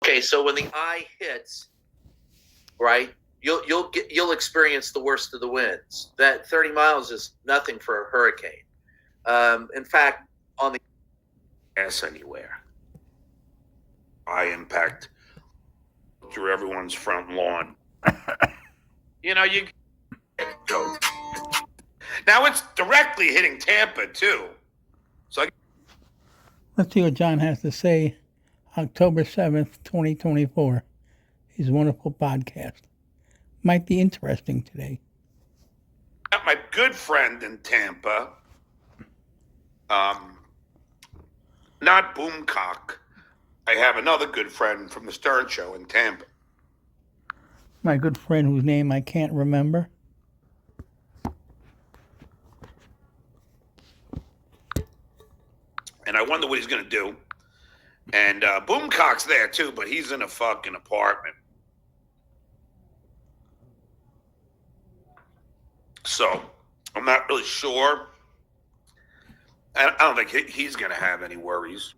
Okay, so when the eye hits, right, you'll experience the worst of the winds. That 30 miles is nothing for a hurricane. In fact, on the gas anywhere. High impact through everyone's front lawn. You know, you go. Now it's directly hitting Tampa too. So let's see what John has to say. October 7th, 2024. His wonderful podcast. Might be interesting today. got my good friend in Tampa. Not Boomcock. I have another good friend from the Stern Show in Tampa. My good friend whose name I can't remember. And I wonder what he's going to do. And Boomcock's there too, but he's in a fucking apartment. So I'm not really sure. I don't think he's going to have any worries.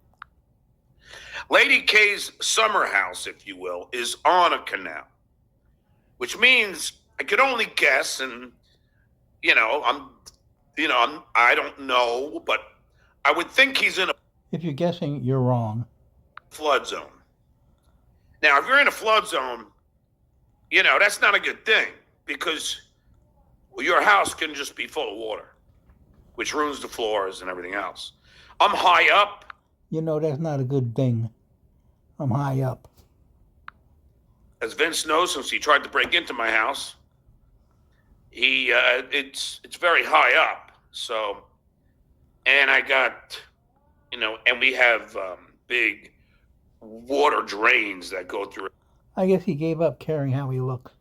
Lady K's summer house, if you will, is on a canal, which means I could only guess, and I don't know, but I would think he's in a. If you're guessing, you're wrong. Flood zone. Now, if you're in a flood zone, that's not a good thing because your house can just be full of water, which ruins the floors and everything else. I'm high up. That's not a good thing. I'm high up. As Vince knows, since he tried to break into my house, it's very high up. So, and I got, and we have big water drains that go through. I guess he gave up caring how he looks.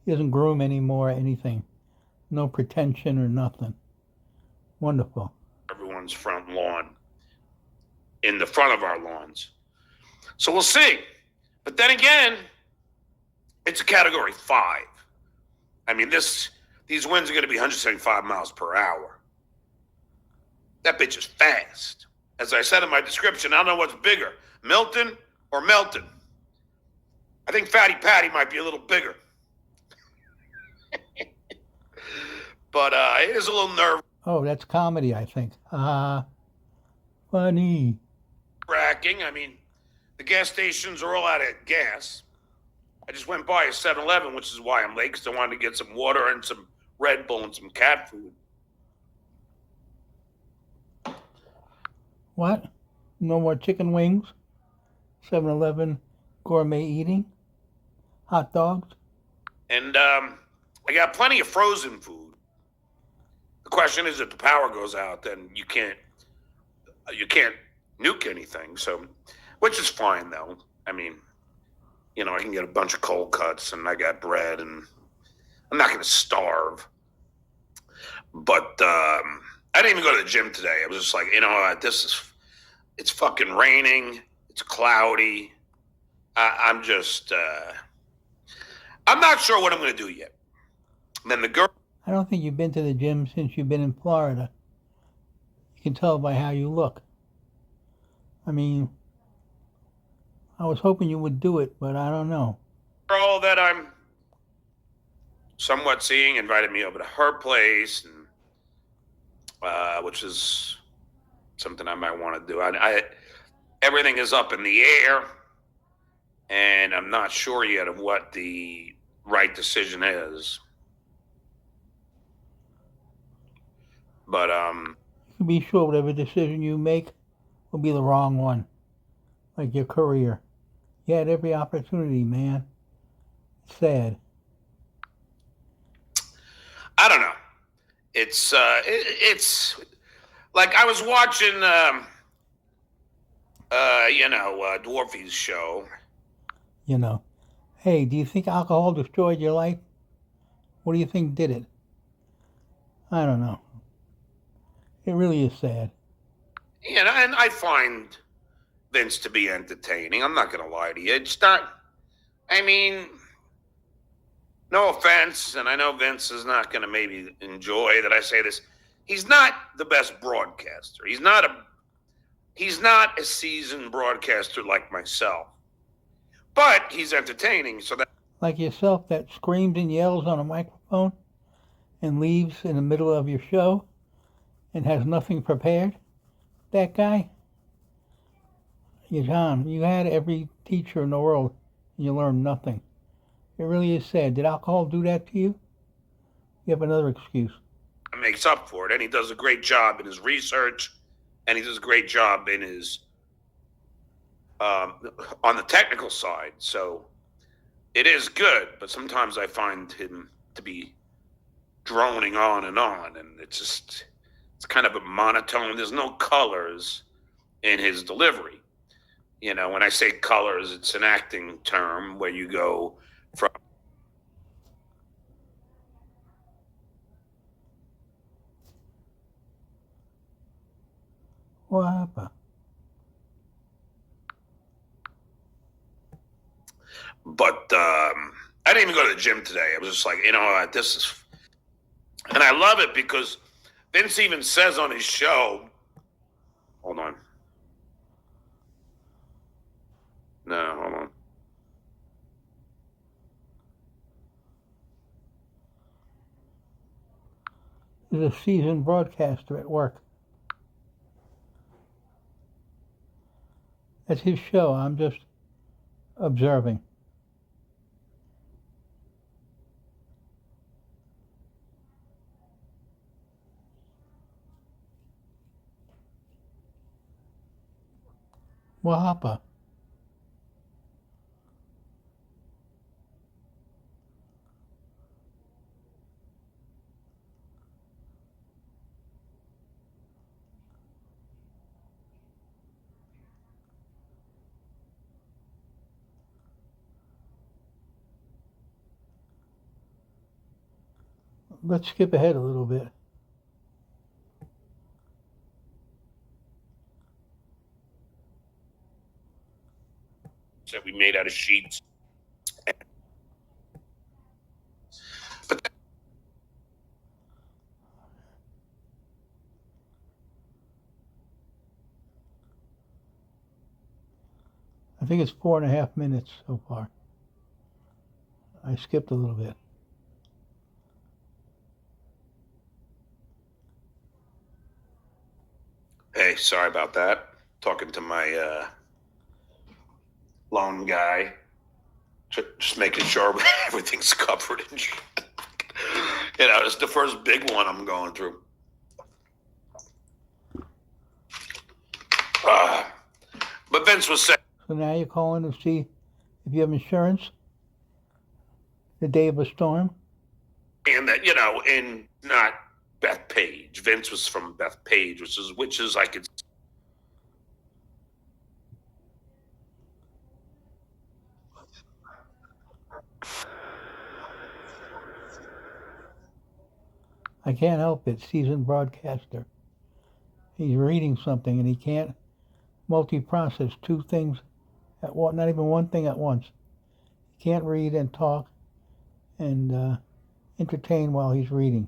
He doesn't groom anymore or anything. No pretension or nothing. Wonderful. Everyone's front lawn. In the front of our lawns. So we'll see. But then again, it's a category 5. I mean, these winds are going to be 175 miles per hour. That bitch is fast. As I said in my description, I don't know what's bigger, Milton or Melton. I think Fatty Patty might be a little bigger. But it is a little nerve. Oh, that's comedy, I think. Funny. Racking. I mean, the gas stations are all out of gas. I just went by a 7-Eleven, which is why I'm late, because I wanted to get some water and some Red Bull and some cat food. What? No more chicken wings? 7-Eleven gourmet eating? Hot dogs? And I got plenty of frozen food. The question is, if the power goes out, then you can't nuke anything. So, which is fine though. I mean, I can get a bunch of cold cuts, and I got bread, and I'm not going to starve. But I didn't even go to the gym today. I was just like, it's fucking raining. It's cloudy. I'm not sure what I'm going to do yet. And then the girl. I don't think you've been to the gym since you've been in Florida. You can tell by how you look. I mean, I was hoping you would do it, but I don't know. Girl that I'm somewhat seeing invited me over to her place, and which is something I might want to do. Everything is up in the air, and I'm not sure yet of what the right decision is. But you can be sure whatever decision you make will be the wrong one, like your career. You had every opportunity, man. It's sad. I don't know. It's like I was watching, Dwarfy's show. Hey, do you think alcohol destroyed your life? What do you think did it? I don't know. It really is sad. And I find Vince to be entertaining. I'm not going to lie to you. It's not, no offense, and I know Vince is not going to maybe enjoy that I say this. He's not the best broadcaster. He's not a seasoned broadcaster like myself. but he's entertaining. So that Like yourself that screams and yells on a microphone and leaves in the middle of your show and has nothing prepared. That guy, John, you had every teacher in the world and you learned nothing. It really is sad. Did alcohol do that to you? You have another excuse. makes up for it, and he does a great job in his research, and he does a great job in his on the technical side. So it is good, but sometimes I find him to be droning on, and it's kind of a monotone. There's no colors in his delivery. You know, when I say colors, it's an acting term where you go from What happened? But I didn't even go to the gym today. I was just like, you know what, this is, and I love it because Vince even says on his show, hold on. No, hold on. He's a seasoned broadcaster at work. That's his show. I'm just observing. What happened? Let's skip ahead a little bit. That we made out of sheets. But I think it's 4.5 minutes so far. I skipped a little bit. hey, sorry about that. Talking to my loan guy, just making sure everything's covered and shit. You know, it's the first big one I'm going through. But Vince was saying, So now you're calling to see if you have insurance the day of a storm? that, you know, in not Beth Page. Vince was from Beth Page, which is like it's. I can't help it. Seasoned broadcaster. He's reading something and he can't multi-process two things at once, not even one thing at once. He can't read and talk and entertain while he's reading.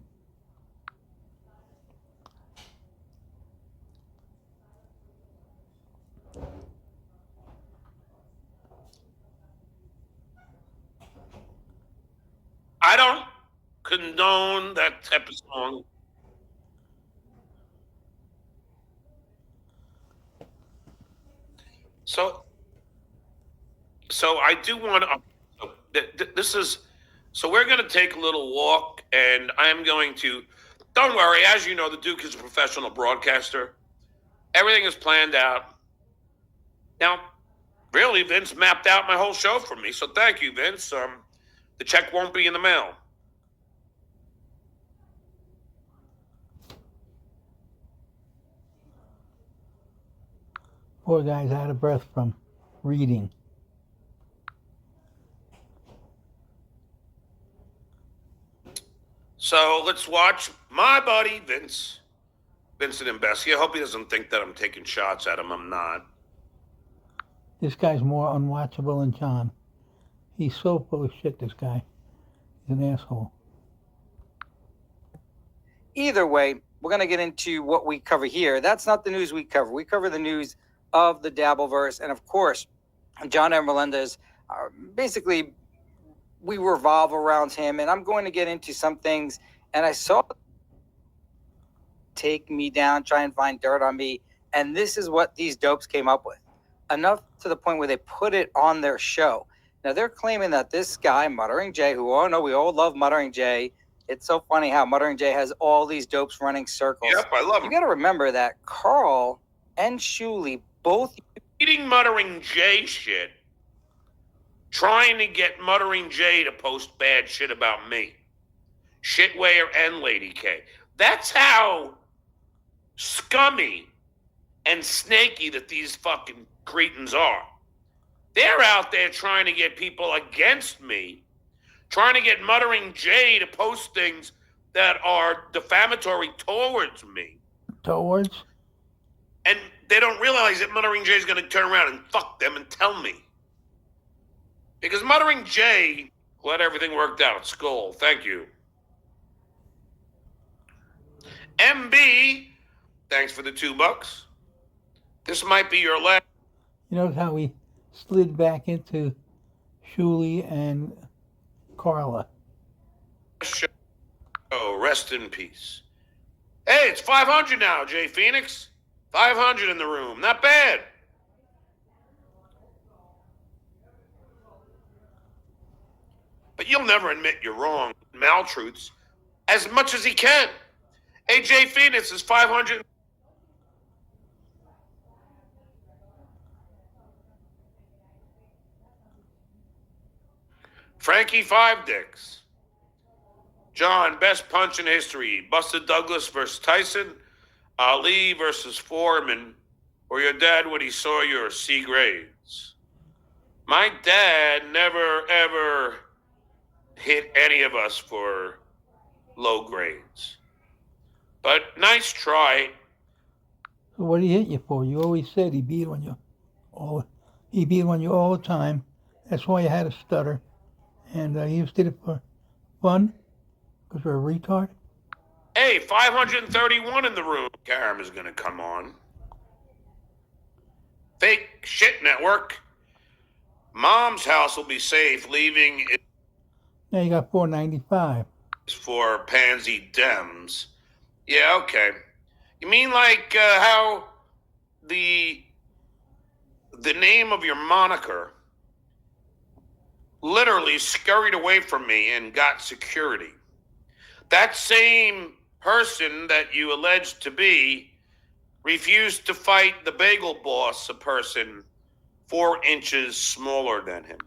I don't condone that type of song. So I do want to. This is. So we're going to take a little walk, and I'm going to. Don't worry, as you know, the Duke is a professional broadcaster. Everything is planned out. Now, really, Vince mapped out my whole show for me, so thank you, Vince. The check won't be in the mail. Poor guy's out of breath from reading. So let's watch my buddy Vincent Imbesky. I hope he doesn't think that I'm taking shots at him. I'm not. This guy's more unwatchable than John. He's so full of shit, this guy. He's an asshole. Either way, we're going to get into what we cover here. That's not the news we cover. We cover the news of the Dabbleverse. And of course, John and Melendez basically, we revolve around him, and I'm going to get into some things. And I saw take me down, try and find dirt on me, and this is what these dopes came up with. Enough to the point where they put it on their show. Now they're claiming that this guy, Muttering Jay, who all know we all love Muttering Jay. It's so funny how Muttering Jay has all these dopes running circles. Yep, I love You him. got to remember that Carl and Shuley both Eating Muttering Jay shit, trying to get Muttering Jay to post bad shit about me. Shitwayer and Lady K. That's how scummy and snaky that these fucking cretins are. They're out there trying to get people against me, trying to get Muttering Jay to post things that are defamatory towards me. Towards? And they don't realize that Muttering Jay is going to turn around and fuck them and tell me. Because Muttering Jay let everything work out at school. Thank you. MB, thanks for the $2. This might be your last. You notice how we slid back into Shuley and Carla. Show. Oh, rest in peace. Hey, it's 500 now, Jay Phoenix. 500 in the room. Not bad. But you'll never admit you're wrong. Maltruths as much as he can. Hey, Jay Phoenix is 500. Frankie Five Dicks. John, best punch in history. Buster Douglas versus Tyson. Ali versus Foreman. Or your dad when he saw your C grades. My dad never, ever hit any of us for low grades. But nice try. So what did he hit you for? You always said he beat on you all the time. That's why you had a stutter. And you just did it for fun? Because you're a retard? Hey, 531 in the room. Karam is going to come on. Fake shit network. Mom's house will be safe. Leaving it Now you got 495. for pansy Dems. Yeah, okay. You mean like how the name of your moniker literally scurried away from me and got security. That same person that you alleged to be refused to fight the bagel boss, a person 4 inches smaller than him.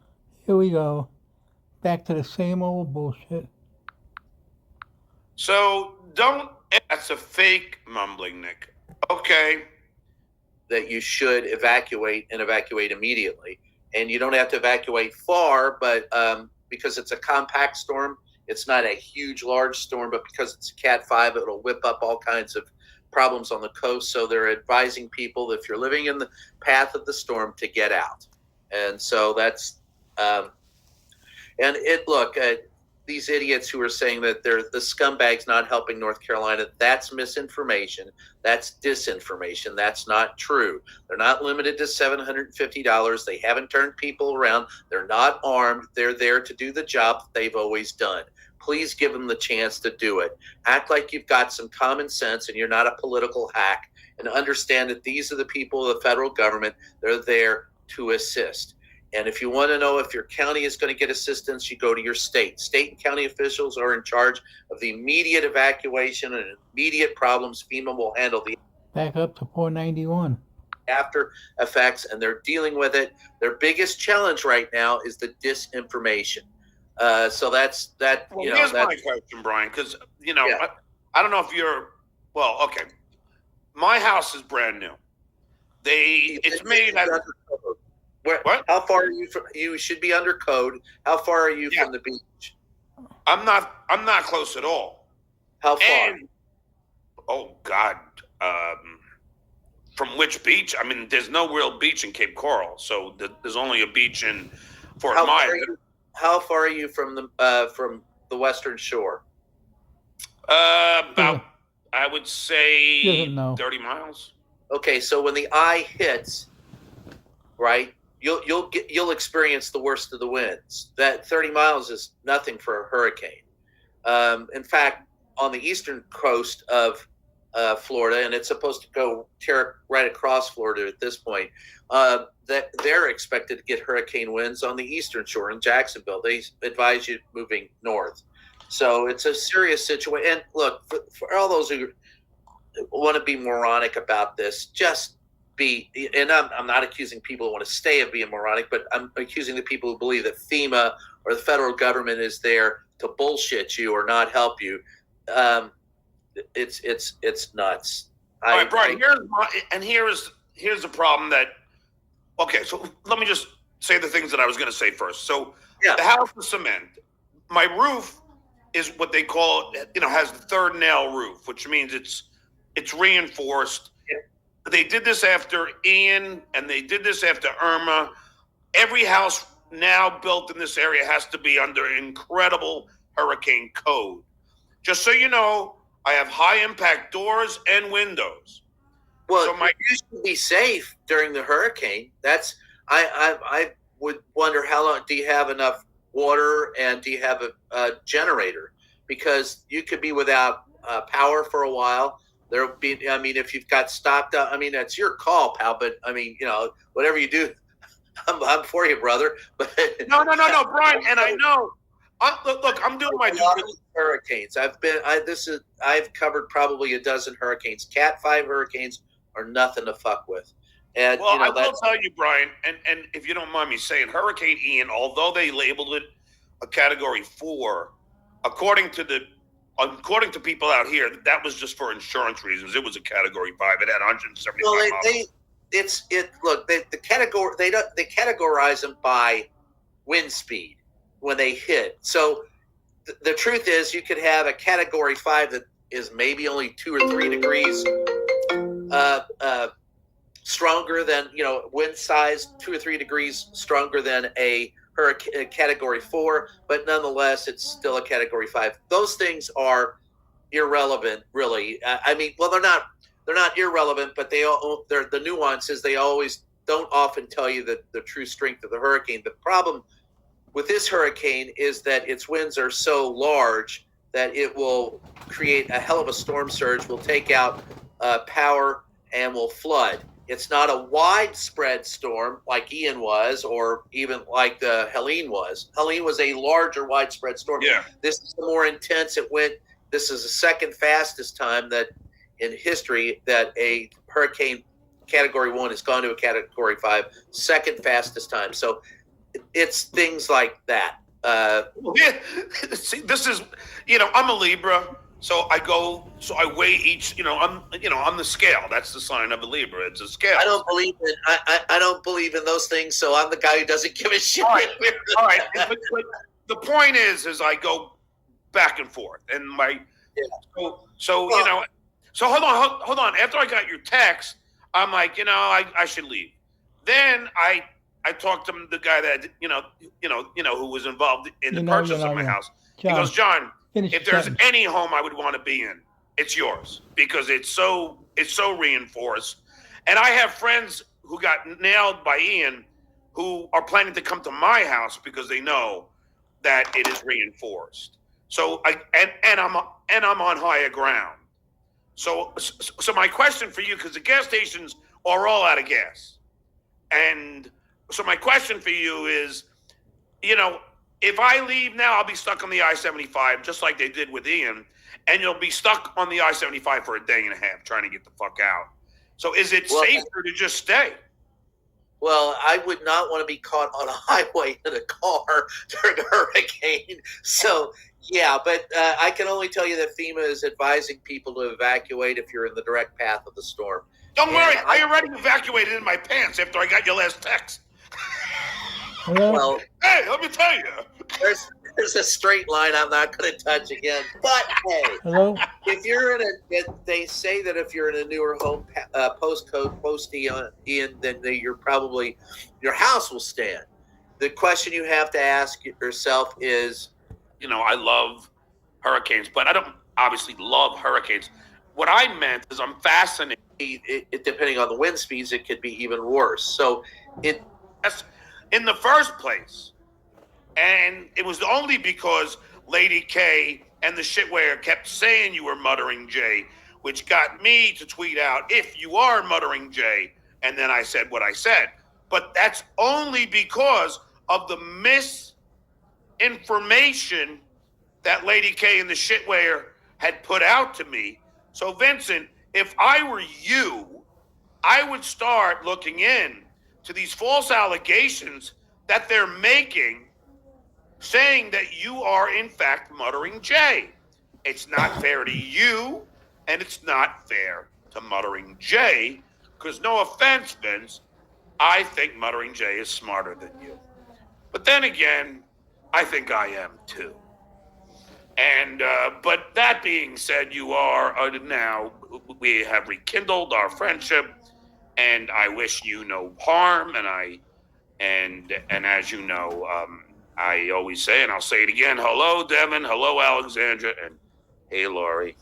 Here we go. Back to the same old bullshit. So don't, that's a fake mumbling, Nick. Okay. That you should evacuate and evacuate immediately. And you don't have to evacuate far, but because it's a compact storm, it's not a huge, large storm, but because it's a Cat 5, it'll whip up all kinds of problems on the coast. So they're advising people, if you're living in the path of the storm, to get out. And so that's, these idiots who are saying that they're the scumbags not helping North Carolina, that's misinformation. That's disinformation. That's not true. They're not limited to $750. They haven't turned people around. They're not armed. They're there to do the job that they've always done. Please give them the chance to do it. Act like you've got some common sense and you're not a political hack, and understand that these are the people of the federal government. They're there to assist. And if you want to know if your county is going to get assistance, you go to your state. State and county officials are in charge of the immediate evacuation and immediate problems. FEMA will handle the Back up to 491. after effects, and they're dealing with it. Their biggest challenge right now is the disinformation. So that's that. Well, you know, here's that's, my question, Brian, because, Yeah. I don't know if you're, well, okay. My house is brand new. It's made out of, what? How far are you from? You should be under code. How far are you from the beach? I'm not close at all. How far? And, oh God, from which beach? I mean, there's no real beach in Cape Coral, so there's only a beach in Fort Myers. How far are you from the western shore? About, I would say, Doesn't know. 30 miles. Okay, so when the eye hits, right, you'll experience the worst of the winds. That 30 miles is nothing for a hurricane. In fact, on the eastern coast of Florida, and it's supposed to go tear right across Florida at this point, that they're expected to get hurricane winds on the eastern shore in Jacksonville. They advise you moving north. So it's a serious situation. And look, for all those who want to be moronic about this, just be, and I'm not accusing people who want to stay of being moronic, but I'm accusing the people who believe that FEMA or the federal government is there to bullshit you or not help you. It's nuts. All right, Brian. Here's the problem that. Okay, so let me just say the things that I was going to say first. So the house is cement. My roof is what they call, has the third nail roof, which means it's reinforced. Yeah. They did this after Ian, and they did this after Irma. Every house now built in this area has to be under incredible hurricane code. Just so you know, I have high impact doors and windows. Well, so you should be safe during the hurricane. That's I would wonder how long do you have enough water and do you have a generator? Because you could be without power for a while. There'll be, I mean, if you've got stopped up, I mean, that's your call, pal. But I mean, whatever you do, I'm for you, brother. But no, Brian. And I know. Look, I'm doing my hurricanes. I've covered probably a dozen hurricanes. Cat 5 hurricanes are nothing to fuck with. And I will tell you, Brian, and if you don't mind me saying, Hurricane Ian, although they labeled it a Category 4, according to people out here, that was just for insurance reasons. It was a Category 5. It had 175 miles. They categorize them by wind speed when they hit. So the truth is, you could have a Category 5 that is maybe only 2 or 3 degrees stronger than, wind size 2 or 3 degrees stronger than a Category 4, but nonetheless, it's still a Category 5. Those things are irrelevant, really. I mean, well, they're not irrelevant, but they're the nuances. They always don't often tell you the true strength of the hurricane. The problem with this hurricane is that its winds are so large that it will create a hell of a storm surge, will take out power, and will flood. It's not a widespread storm like Ian was, or even like the Helene was. Helene was a larger, widespread storm. Yeah. This is the more intense. This is the second fastest time that in history that a hurricane Category 1 has gone to a Category 5, second fastest time. So it's things like that. See, this is, I'm a Libra. So I weigh each, on the scale. That's the sign of a Libra. It's a scale. I don't believe in those things. So I'm the guy who doesn't give a shit. All right. But the point is I go back and forth, and so hold on. After I got your text, I'm like, I should leave. Then I talked to the guy that who was involved in the purchase of my house. John, he goes, John, if there's any home I would want to be in, it's yours, because it's so reinforced. And I have friends who got nailed by Ian who are planning to come to my house because they know that it is reinforced. So I'm on higher ground. So my question for you, because the gas stations are all out of gas, and so my question for you is, if I leave now, I'll be stuck on the I-75, just like they did with Ian, and you'll be stuck on the I-75 for a day and a half trying to get the fuck out. So is it safer to just stay? Well, I would not want to be caught on a highway in a car during a hurricane. So, yeah, but I can only tell you that FEMA is advising people to evacuate if you're in the direct path of the storm. Don't worry, I already evacuated in my pants after I got your last text. Well, hey, let me tell you. There's a straight line I'm not going to touch again. But hey, hello? If you're they say that if you're in a newer home, post Ian, then your house will stand. The question you have to ask yourself is, I love hurricanes, but I don't obviously love hurricanes. What I meant is I'm fascinated. Depending on the wind speeds, it could be even worse. So That's in the first place. And it was only because Lady K and the shitware kept saying you were muttering Jay, which got me to tweet out, if you are muttering Jay, and then I said what I said. But that's only because of the misinformation that Lady K and the shitware had put out to me. So, Vincent, if I were you, I would start looking in to these false allegations that they're making, saying that you are in fact muttering Jay. It's not fair to you, and it's not fair to muttering Jay, because no offense, Vince, I think muttering Jay is smarter than you. But then again, I think I am too. And but that being said, you are now, we have rekindled our friendship, and I wish you no harm. And as you know, I always say, and I'll say it again: hello, Devin. Hello, Alexandra, and hey, Lori.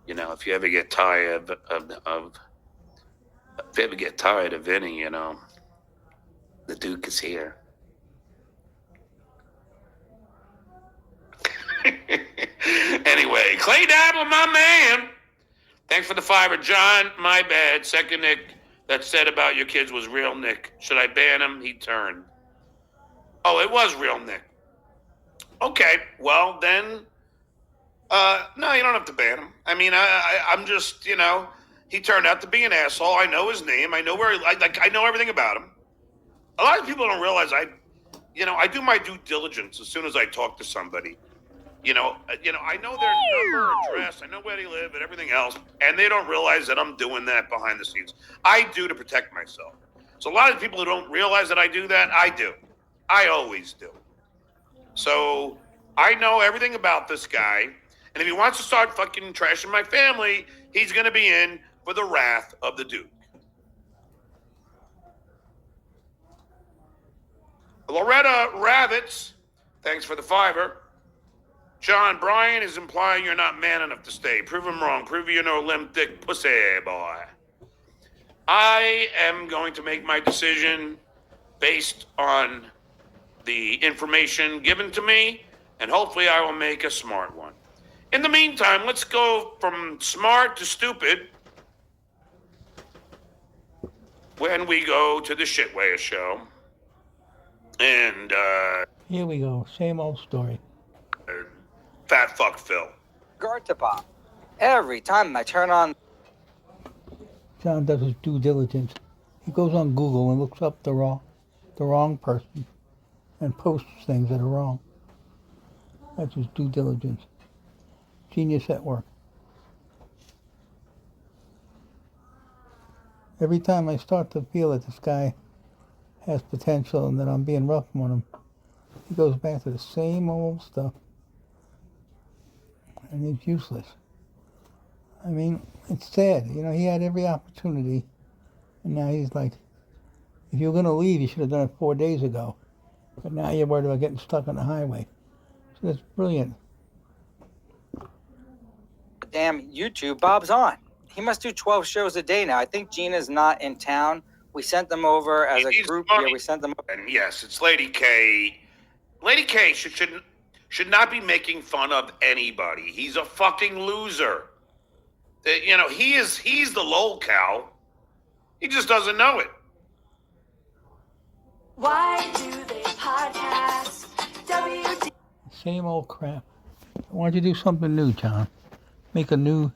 You know, if you ever get tired if you ever get tired of Vinny, you know, the Duke is here. Anyway, Clay Dabble, my man. Thanks for the $5. John, my bad. Second Nick that said about your kids was real Nick. Should I ban him? He turned. Oh, it was real Nick. Okay, well then, no, you don't have to ban him. I mean, I'm just, you know, he turned out to be an asshole. I know his name. I know where, I know everything about him. A lot of people don't realize I do my due diligence as soon as I talk to somebody. I know their number, address, I know where they live, and everything else, and they don't realize that I'm doing that behind the scenes. I do to protect myself. So a lot of people who don't realize that I do that, I do. I always do. So I know everything about this guy, and if he wants to start fucking trashing my family, he's going to be in for the wrath of the Duke. Loretta Ravitz, thanks for the $5. John, Brian is implying you're not man enough to stay. Prove him wrong. Prove you're no limp dick pussy boy. I am going to make my decision based on the information given to me, and hopefully I will make a smart one. In the meantime, let's go from smart to stupid when we go to the Shitway show. And here we go. Same old story. Fat fuck Phil. Guard to pop. Every time I turn on. John does his due diligence. He goes on Google and looks up the wrong person and posts things that are wrong. That's his due diligence. Genius at work. Every time I start to feel that this guy has potential and that I'm being rough on him, he goes back to the same old stuff. And it's useless. I mean, it's sad. You know, he had every opportunity, and now he's like, if you were going to leave, you should have done it 4 days ago. But now you're worried about getting stuck on the highway. So that's brilliant. Damn YouTube, Bob's on. He must do 12 shows a day now. I think Gina's not in town. We sent them over as a group here. We sent them over. And yes, it's Lady K. Lady K should not be making fun of anybody. He's a fucking loser. You know, he's the lol cow. He just doesn't know it. Why do they podcast? WD. Same old crap. Why don't you do something new, John? Make a new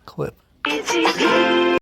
clip.